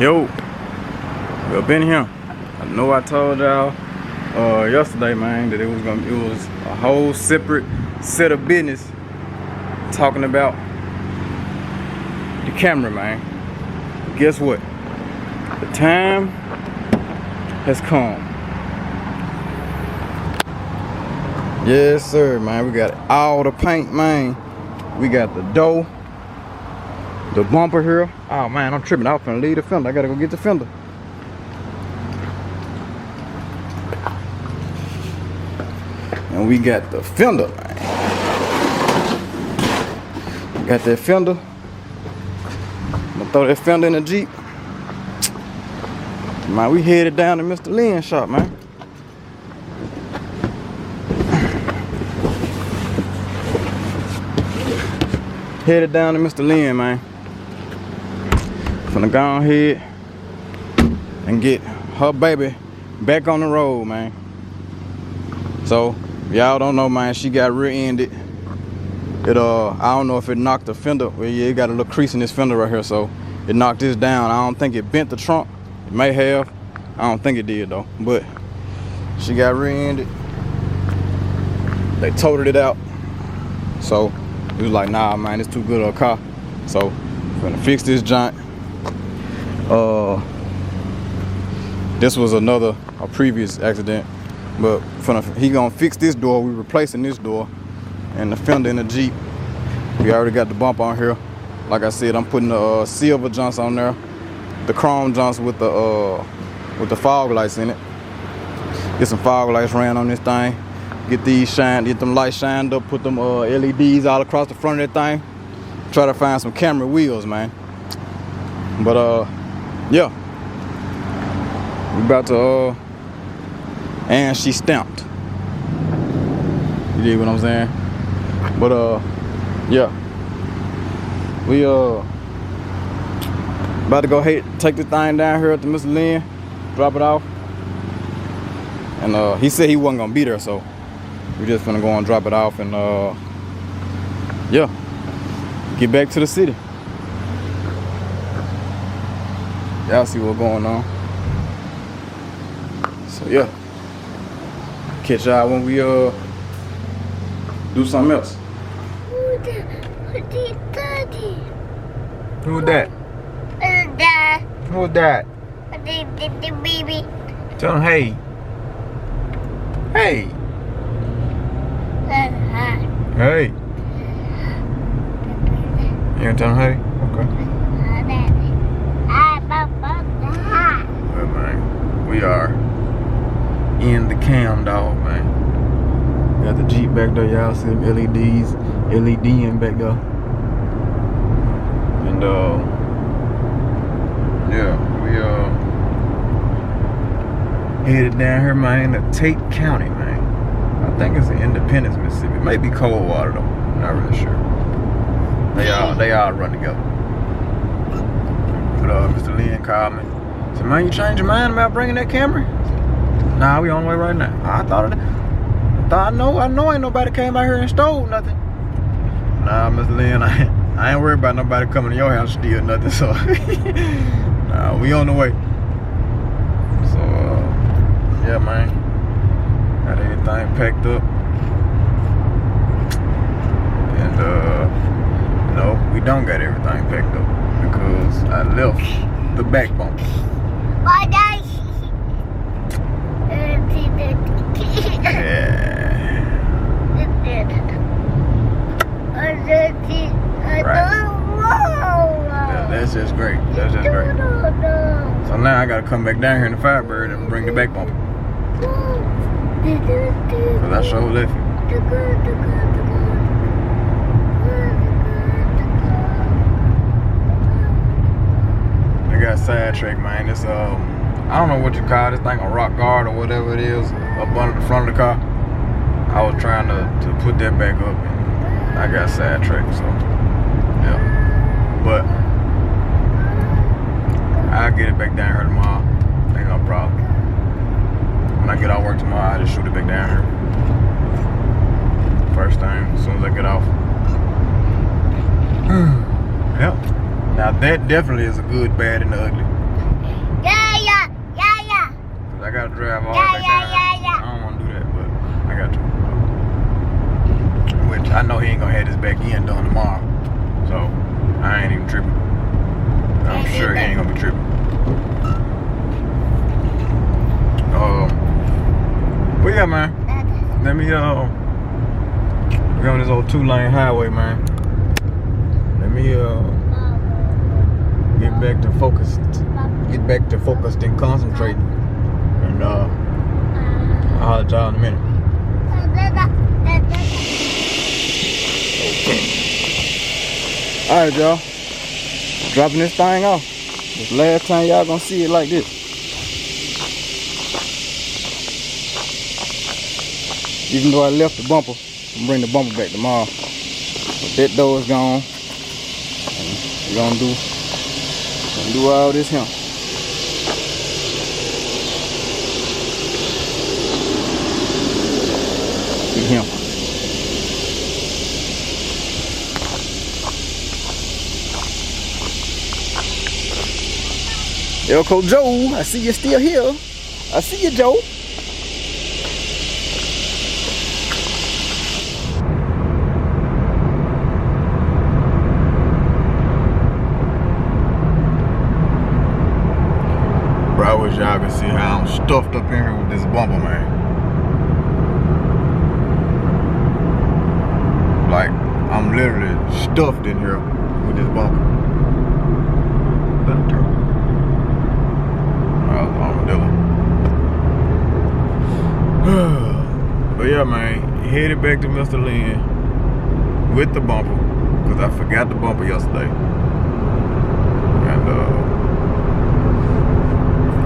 Yo, we up in here. I know I told y'all yesterday, man, that it was a whole separate set of business talking about the Camry, man. Guess what? The time has come. Yes, sir, man. We got all the paint, man. We got the door, the bumper here. Oh man, I'm tripping. I was finna leave the fender. I gotta go get the fender. And we got the fender, man. Got that fender. I'm gonna throw that fender in the Jeep. Man, we headed down to Mr. Lynn's shop, man. Headed down to Mr. Lynn, man. Finna go ahead and get her baby back on the road, man. So, y'all don't know, man, she got rear-ended. I don't know if it knocked the fender. Well, yeah, it got a little crease in this fender right here, so it knocked this down. I don't think it bent the trunk. It may have. I don't think it did, though. But she got rear-ended. They totaled it out. So, it was like, nah, man, it's too good of a car. So, I'm gonna fix this joint. This was a previous accident, but he gonna fix this door. We replacing this door and the fender in the Jeep. We already got the bump on here. Like I said, I'm putting the silver joints on there, the chrome joints with the fog lights in it. Get some fog lights ran on this thing. Get them lights shined up, put them LEDs all across the front of that thing. Try to find some Camry wheels, man. But yeah. We about to and she stamped. You dig what I'm saying? But yeah. We about to go ahead take the thing down here at the Mr. Lynn, drop it off. And he said he wasn't gonna be there, so we just gonna go and drop it off and yeah, get back to the city. Y'all see what's going on. So yeah, catch y'all when we do something else. Who's that? Who's that? The baby. Tell him hey. Hey. Hey. You gonna tell him hey? Okay. Well, man, we are in the cam, dog, man. Got the Jeep back there, y'all see them LEDing back there. And yeah, we headed down here, man, to Tate County, man. I think it's in Independence, Mississippi. It may be Coldwater though. I'm not really sure. They all run together. But Mr. Lynn called me. Said, man, you changed your mind about bringing that Camry? Nah, we on the way right now. I know ain't nobody came out here and stole nothing. Nah, Mr. Lynn, I ain't worried about nobody coming to your house and steal nothing, so nah, we on the way. So yeah, man. Got everything packed up. And no, we don't got everything packed up because I left the back bumper. Yeah, that's just great. That's just great. So now I gotta come back down here in the Firebird and bring the back bumper. Cause I sure left you. I got sidetracked, man. It's I don't know what you call this thing, a rock guard or whatever it is, up under the front of the car. I was trying to put that back up and I got sidetracked, so yeah. But I'll get it back down here tomorrow. Ain't no problem. When I get off work tomorrow, I'll just shoot it back down here. First thing, as soon as I get off. Yep. Now that definitely is a good, bad, and the ugly. drive all the way back down. I don't want to do that, but I got to. Which I know he ain't gonna have this back end done tomorrow, so I ain't even tripping. I'm sure he ain't gonna be tripping. But yeah, man. Let me we're on this old 2-lane highway, man. Let me get back to focused and concentrating. And I'll holler at y'all in a minute. Okay. Alright, y'all. Dropping this thing off. This last time y'all gonna see it like this. Even though I left the bumper, I'm bring the bumper back tomorrow. But that door is gone. And we're gonna do all this here. Him. Elko Joe, I see you still here. I see you, Joe. Bro, I wish y'all could see how I'm stuffed up in here with this bumper, man. Like, I'm literally stuffed in here with this bumper. But yeah, man, headed back to Mr. Lynn with the bumper, because I forgot the bumper yesterday. And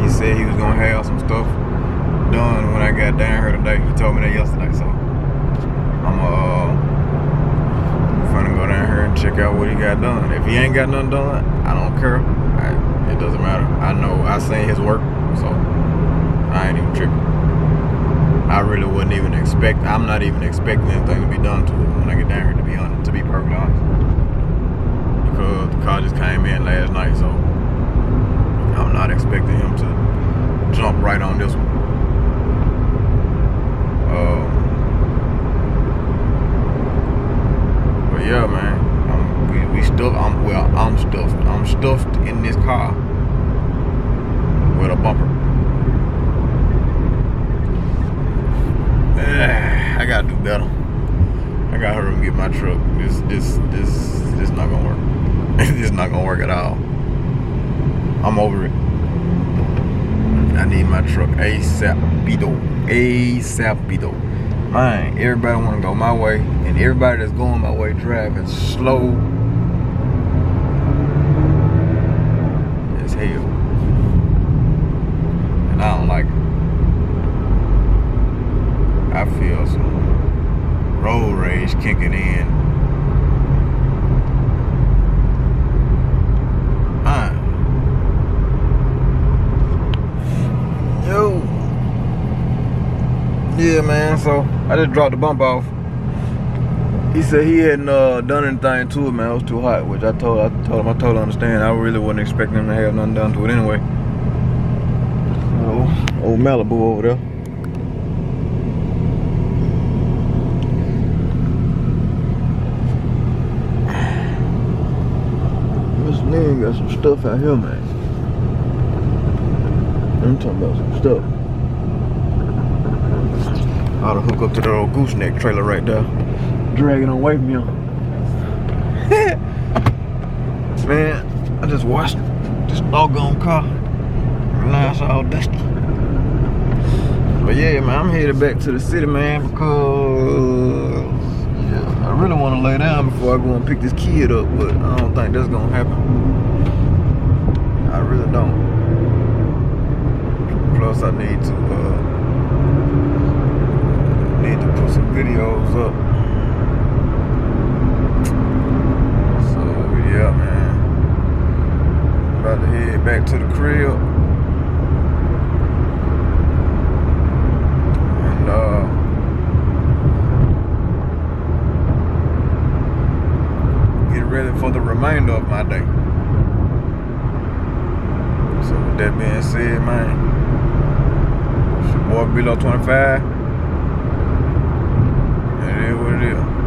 he said he was gonna have some stuff done when I got down here today. He told me that yesterday, so I'm finna go down here and check out what he got done. If he ain't got nothing done, I don't care. It doesn't matter. I know I seen his work, so I ain't even tripping. I really wouldn't even expect. I'm not even expecting anything to be done to it when I get down here. To be perfectly honest, because the car just came in last night, so I'm not expecting him to jump right on this one. But yeah, man, I'm stuffed in this car with a bumper. I gotta do better. I gotta hurry and get my truck. This not gonna work. This not gonna work at all. I'm over it. I need my truck ASAP. Man, everybody wanna go my way, and everybody that's going my way driving slow as hell. And I don't like it. I feel some road rage kicking in. Yo. Yeah, man, so I just dropped the bump off. He said he hadn't done anything to it, man. It was too hot, which I told him I totally understand. I really wasn't expecting him to have nothing done to it anyway. Old Malibu over there. Nigga got some stuff out here, man. I'm talking about some stuff. I ought to hook up to that old gooseneck trailer right there. Drag it away from you. Man, I just washed this doggone car. Now it's all dusty. But yeah, man, I'm headed back to the city, man, because yeah, I really want to lay down before I go and pick this kid up, but I don't think that's gonna happen. I really don't. Plus, I need to put some videos up. So yeah, man, about to head back to the crib. Get ready for the remainder of my day. So with that being said, man, Boy below 25. It is what it is.